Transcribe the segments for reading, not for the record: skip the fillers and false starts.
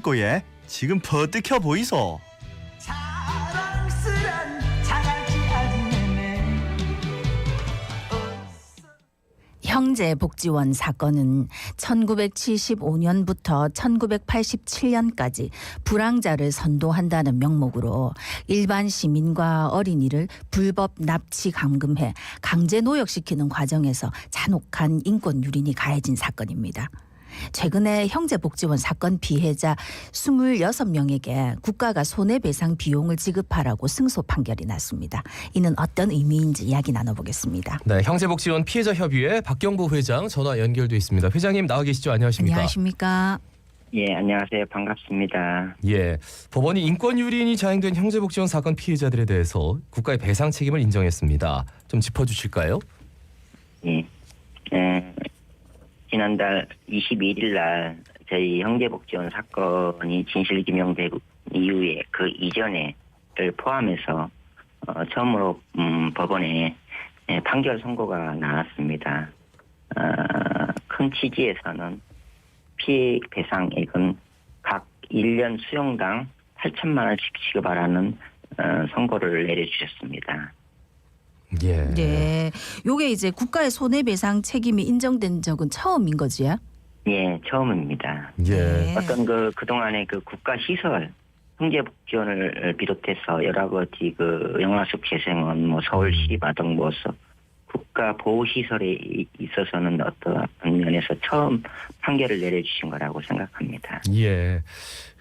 꼬예 지금 버뜩혀 보이소. 자랑스런 자갈치 아지매매 형제복지원 사건은 1975년부터 1987년까지 불황자를 선도한다는 명목으로 일반 시민과 어린이를 불법 납치 감금해 강제 노역시키는 과정에서 잔혹한 인권 유린이 가해진 사건입니다. 최근에 형제복지원 사건 피해자 26명에게 국가가 손해배상 비용을 지급하라고 승소 판결이 났습니다. 이는 어떤 의미인지 이야기 나눠보겠습니다. 네, 형제복지원 피해자협의회 박경보 회장 전화 연결돼 있습니다. 회장님 나와 계시죠? 안녕하십니까? 안녕하십니까? 예, 안녕하세요. 반갑습니다. 예, 법원이 인권 유린이 자행된 형제복지원 사건 피해자들에 대해서 국가의 배상 책임을 인정했습니다. 좀 짚어주실까요? 예. 지난달 21일 날 저희 형제복지원 사건이 진실규명되고 이후에 그 이전에를 포함해서 처음으로 법원에 판결 선고가 나왔습니다. 큰 취지에서는 피해 배상액은 각 1년 수용당 8천만 원씩 지급하라는 선고를 내려주셨습니다. 예. 네, 요게 이제 국가의 손해배상 책임이 인정된 적은 처음인 거지요? 예, 처음입니다. 예. 네. 어떤 그동안의 그 국가 시설, 형제복지원을 비롯해서 여러 가지 영화숲 재생원, 서울시 마동보서 국가 보호시설에 있어서는 어떤 면에서 처음 판결을 내려주신 거라고 생각합니다. 예.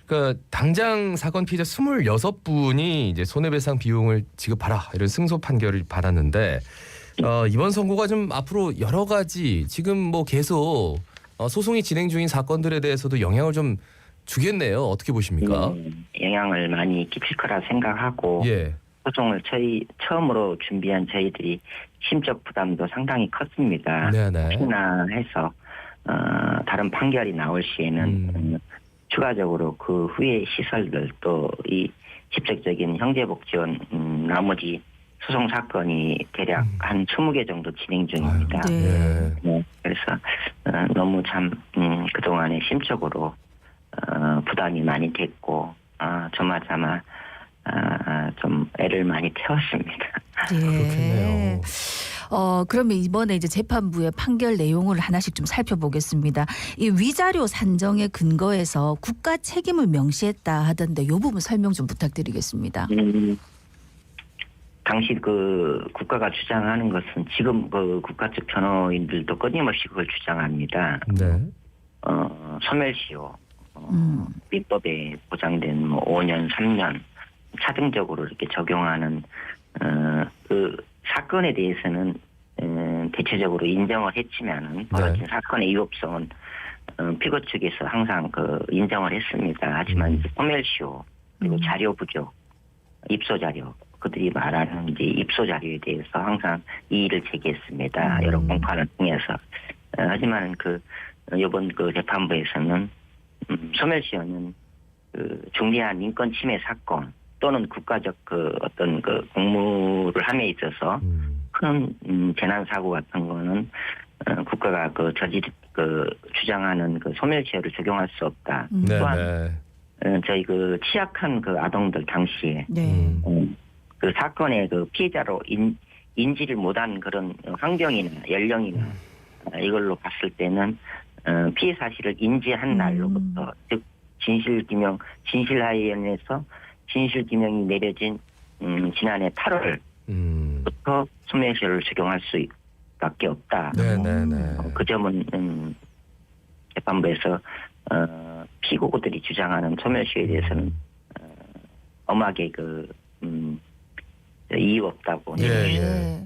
그러니까 당장 사건 피해자 26분이 이제 손해배상 비용을 지급하라 이런 승소 판결을 받았는데 이번 선고가 좀 앞으로 여러 가지 지금 계속 소송이 진행 중인 사건들에 대해서도 영향을 좀 주겠네요. 어떻게 보십니까? 영향을 많이 끼칠 거라 생각하고 예. 소송을 처음으로 준비한 저희들이 심적 부담도 상당히 컸습니다. 네네. 혹시나 해서 다른 판결이 나올 시에는 추가적으로 그 후에 시설들 또 이 직접적인 형제복지원 나머지 소송 사건이 대략 한 20개 정도 진행 중입니다. 네. 네, 그래서 너무 참 그동안에 심적으로 부담이 많이 됐고 조마조마 좀 애를 많이 태웠습니다. 네. 그렇겠네요. 그러면 이번에 이제 재판부의 판결 내용을 하나씩 좀 살펴보겠습니다. 이 위자료 산정의 근거에서 국가 책임을 명시했다 하던데 이 부분 설명 좀 부탁드리겠습니다. 당시 국가가 주장하는 것은 지금 국가 측 변호인들도 끊임없이 그걸 주장합니다. 네. 소멸시효, 비법에 보장된 5년, 3년 차등적으로 이렇게 적용하는 그 사건에 대해서는 대체적으로 인정을 했지만은 벌어진 사건의 위법성은 피고 측에서 항상 인정을 했습니다. 하지만 소멸시효 그리고 자료 부족, 입소 자료 그들이 말하는 이제 입소 자료에 대해서 항상 이의를 제기했습니다. 여러 공판을 통해서. 하지만 이번 재판부에서는 소멸시효는 중대한 인권 침해 사건 또는 국가적 어떤 공무를 함에 있어서 큰 재난 사고 같은 거는 국가가 주장하는 소멸시효를 적용할 수 없다. 네. 또한 저희 취약한 아동들 당시에 네. 그 사건의 피해자로 인지를 못한 그런 환경이나 연령이나 이걸로 봤을 때는 피해 사실을 인지한 날로부터 즉 진실하위원회에서 진실규명이 내려진 지난해 8월부터 소멸시효를 적용할 수밖에 없다. 네네네. 그 점은 재판부에서 피고들이 주장하는 소멸시효에 대해서는 엄하게 이유 없다고. 예.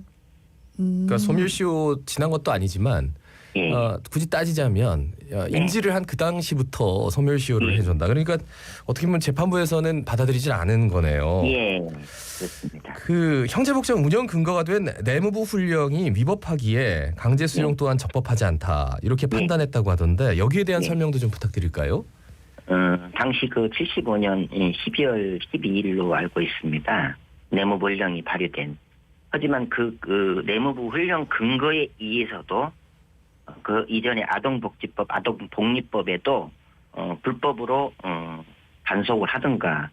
그러니까 소멸시효 지난 것도 아니지만 예. 굳이 따지자면 인지를 한 그 당시부터 소멸시효를 해준다. 그러니까 어떻게 보면 재판부에서는 받아들이질 않은 거네요. 예, 그렇습니다. 형제복지원 운영 근거가 된 내무부 훈령이 위법하기에 강제 수용 또한 적법하지 않다 이렇게 판단했다고 하던데 여기에 대한 설명도 좀 부탁드릴까요? 당시 75년 12월 12일로 알고 있습니다. 내무부 훈령이 발효된. 하지만 내무부 훈령 근거에 의해서도 그 이전에 아동복지법, 아동복리법에도 불법으로 단속을 하든가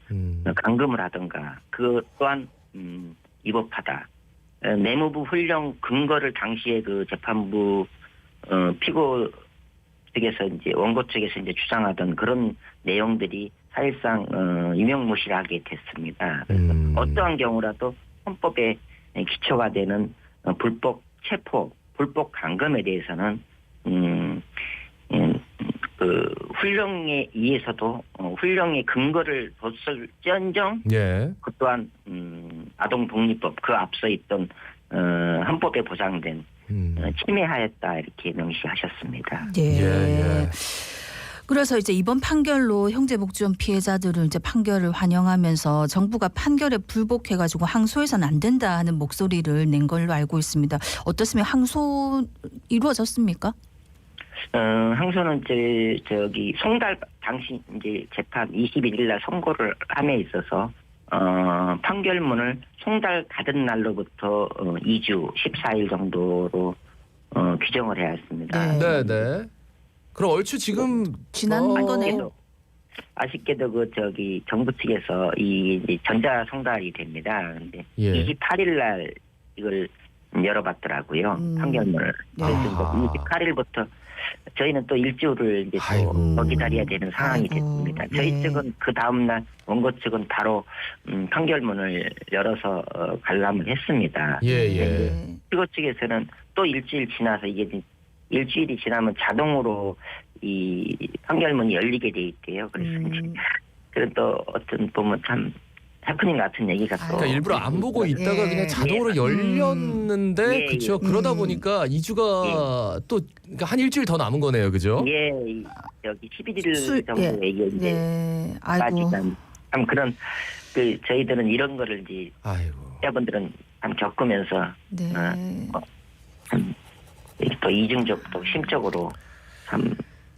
감금을 하든가 그 또한 위법하다. 내무부 훈령 근거를 당시에 그 재판부 피고 측에서 이제 원고 측에서 이제 주장하던 그런 내용들이 사실상 유명무실하게 됐습니다. 그래서 어떠한 경우라도 헌법에 기초가 되는 불법 체포, 불법 감금에 대해서는 그 훈령에 의해서도 훈령의 근거를 뒀을지언정 예. 그 또한 아동복리법 그 앞서 있던 헌법에 보장된 침해하였다 이렇게 명시하셨습니다. 예. 예. 그래서 이제 이번 판결로 형제복지원 피해자들은 이제 판결을 환영하면서 정부가 판결에 불복해가지고 항소해서는 안 된다 하는 목소리를 낸 걸로 알고 있습니다. 어떻습니까? 항소 이루어졌습니까? 항소는 저기 송달 당시 이제 재판 21일 날 선고를 함에 있어서 판결문을 송달 받은 날로부터 2주 14일 정도로 규정을 해야 했습니다. 네. 네. 그럼 얼추 지금 지난 거네요. 아쉽게도 그 저기 정부 측에서 이 이제 전자 송달이 됩니다. 근데 예. 28일 날 이걸 열어봤더라고요. 판결문을. 네. 그래서 28일부터 저희는 또 일주일을 이제 아이고. 더 기다려야 되는 상황이 아이고. 됐습니다. 저희 네. 측은 그 다음날 원고 측은 바로 판결문을 열어서 관람을 했습니다. 예. 네. 피고 측에서는 또 일주일 지나서 이게 일주일이 지나면 자동으로 이 판결문이 열리게 돼 있대요. 그래서 그런 또 어떤 보면 참 해프닝 같은 얘기가 또 그러니까 일부러 안 보고 있다가 예. 그냥 자동으로 열렸는데 예, 그렇죠. 그러다 보니까 2주가 또 그러니까 한 일주일 더 남은 거네요. 그죠? 예, 여기 11일 정도 예. 얘기인데 네. 아이고. 참 그런 그 저희들은 이런 거를 이제 아이고. 여러분들은 참 겪으면서 네. 또 이중적 또 심적으로 참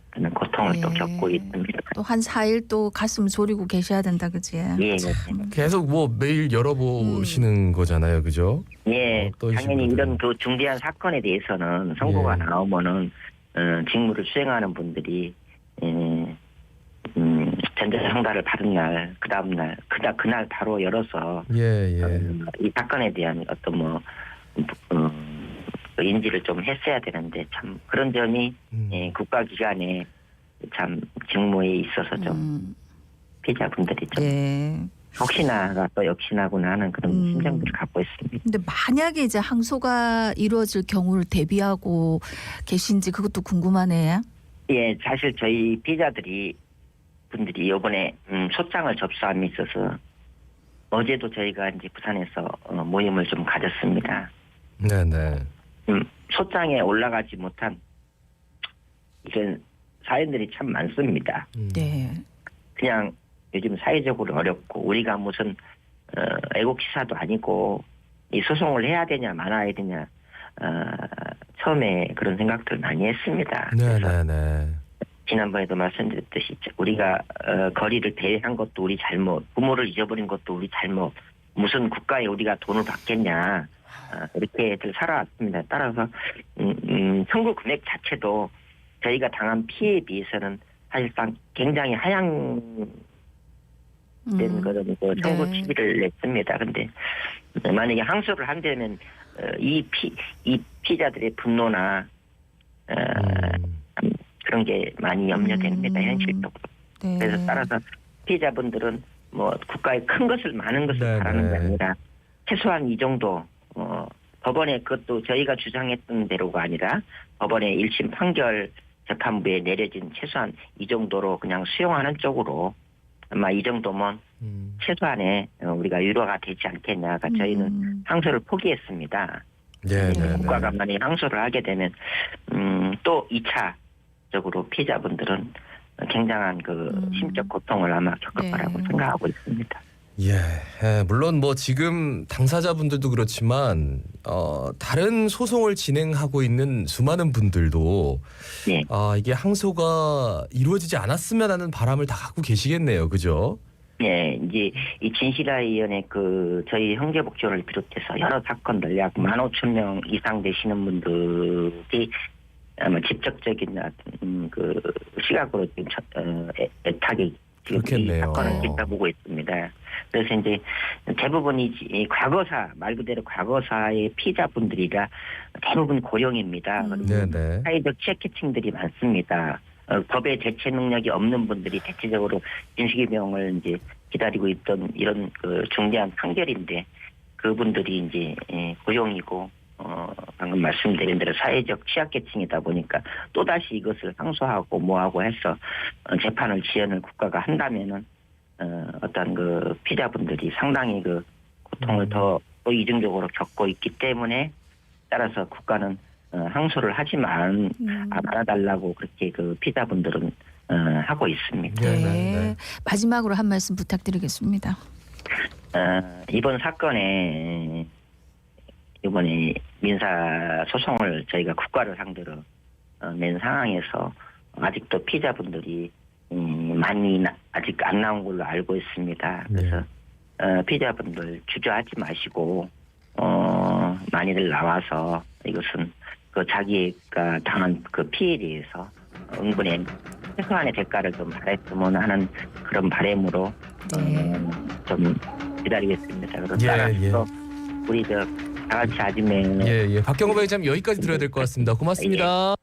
그런 고통을 네. 또 겪고 있습니다. 또 한 4일 또 가슴 졸이고 계셔야 된다 그지? 예, 계속 뭐 매일 열어보시는 거잖아요. 그죠? 예, 어떤 당연히 식으로든. 이런 그 중대한 사건에 대해서는 선고가 예. 나오면은 직무를 수행하는 분들이 전자상달을 받은 날, 그 다음 날, 그날 바로 열어서 예. 이 사건에 대한 어떤 뭐 인지를 좀 했어야 되는데 참 그런 점이 국가기관에 참 직무에 있어서 좀 피해자분들이 좀 네. 혹시나가 또 역시나구나 하는 그런 심정들을 갖고 있습니다. 근데 만약에 이제 항소가 이루어질 경우를 대비하고 계신지 그것도 궁금하네요. 예, 사실 저희 피해자들이 분들이 이번에 소장을 접수함에 있어서 어제도 저희가 이제 부산에서 모임을 좀 가졌습니다. 네네. 소장에 올라가지 못한 이런 사연들이 참 많습니다. 네. 그냥 요즘 사회적으로 어렵고 우리가 무슨 애국시사도 아니고 이 소송을 해야 되냐 말아야 되냐 처음에 그런 생각들 많이 했습니다. 그래서 네네네. 지난번에도 말씀드렸듯이 우리가 거리를 배회한 것도 우리 잘못, 부모를 잊어버린 것도 우리 잘못, 무슨 국가에 우리가 돈을 받겠냐 이렇게들 살아왔습니다. 따라서 청구 금액 자체도 저희가 당한 피해에 비해서는 사실상 굉장히 하향된 그런 그 청구 네. 취지를 냈습니다. 그런데 만약에 항소를 한다면 이 피해자들의 분노나 그런 게 많이 염려됩니다. 현실적으로. 네. 그래서 따라서 피해자분들은 뭐 국가에 큰 것을 많은 것을 네네. 바라는 게 아니라 최소한 이 정도 법원에 그것도 저희가 주장했던 대로가 아니라 법원의 1심 판결 재판부에 내려진 최소한 이 정도로 그냥 수용하는 쪽으로 아마 이 정도면 최소한의 우리가 위로가 되지 않겠냐가 저희는 항소를 포기했습니다. 네네. 국가가 만약에 항소를 하게 되면 또 2차적으로 피해자분들은 굉장한 그 심적 고통을 아마 겪을 네. 거라고 생각하고 있습니다. 예, 물론 뭐 지금 당사자분들도 그렇지만 다른 소송을 진행하고 있는 수많은 분들도 네. 이게 항소가 이루어지지 않았으면 하는 바람을 다 갖고 계시겠네요, 그죠? 네, 이제 이 진실화위원회 그 저희 형제복지원을 비롯해서 여러 사건들 약 15,000명 이상 되시는 분들이 아마 직접적인 그 시각으로 지금 애타게 지금 이 그렇겠네요. 사건을 지켜보고 있습니다. 그래서 이제 대부분이 이 과거사 말 그대로 과거사의 피해자분들이라 대부분 고령입니다. 그리고 네네. 사회적 취약계층들이 많습니다. 법의 대체 능력이 없는 분들이 대체적으로 임시규명을 이제 기다리고 있던 이런 그 중대한 판결인데 그분들이 이제 고령이고 방금 말씀드린 대로 사회적 취약계층이다 보니까 또 다시 이것을 항소하고 뭐하고 해서 재판을 지연을 국가가 한다면은 어떤 그 피해자분들이 상당히 그 고통을 더 이중적으로 겪고 있기 때문에 따라서 국가는 항소를 하지만 말아달라고 그렇게 그 피해자분들은 하고 있습니다. 네. 네. 마지막으로 한 말씀 부탁드리겠습니다. 이번 사건에 이번에 민사 소송을 저희가 국가를 상대로 낸 상황에서 아직도 피해자분들이 많이 아직 안 나온 걸로 알고 있습니다. 그래서 피해자분들 주저하지 마시고 많이들 나와서 이것은 그 자기가 당한 그 피해에 대해서 응분의 최소한의 대가를 좀 받았으면 하는 그런 바람으로 좀 기다리겠습니다. 그래서 따라서 우리 다 같이 아침에 예. 박경호 회장님 여기까지 들어야 될 것 같습니다. 고맙습니다.